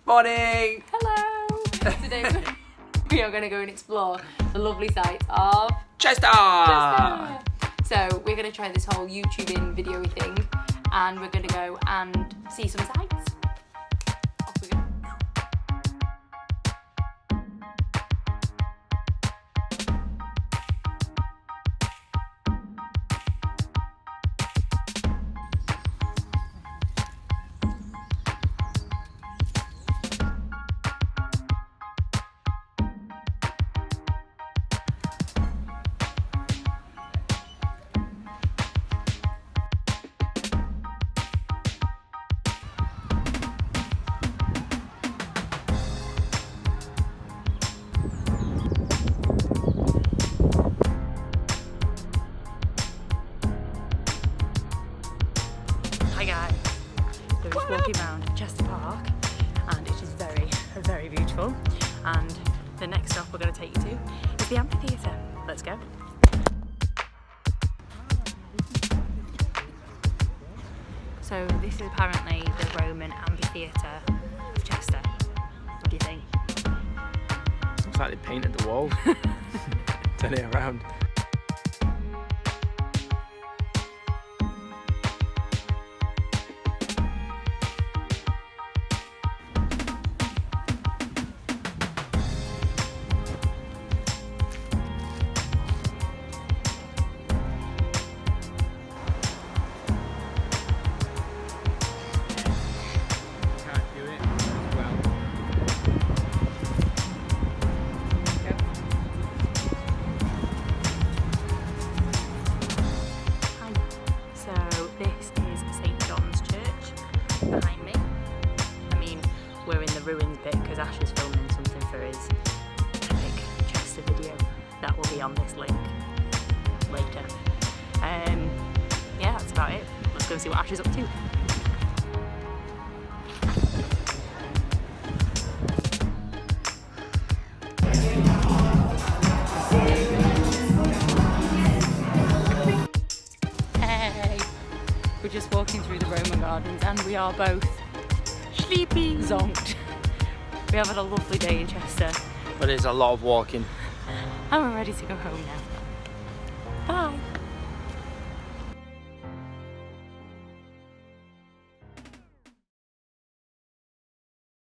Morning! Hello! Today we are going to go and explore the lovely sights of Chester! So we're going to try this whole YouTubing video thing and we're going to go and see some sights. Off we go. Hi guys, we're just walking around Chester Park and it is very, very beautiful, and the next stop we're going to take you to is the amphitheatre. Let's go. So this is apparently the Roman amphitheatre of Chester. What do you think? Looks like they painted the walls. Turn it around. We're in the ruins bit because Ash is filming something for his epic Chester video that will be on this link later. Yeah, that's about it. Let's go and see what Ash is up to. Hey! We're just walking through the Roman gardens and we are both sleepy, zonked. We have had a lovely day in Chester. But it's a lot of walking. And we're ready to go home now. Bye!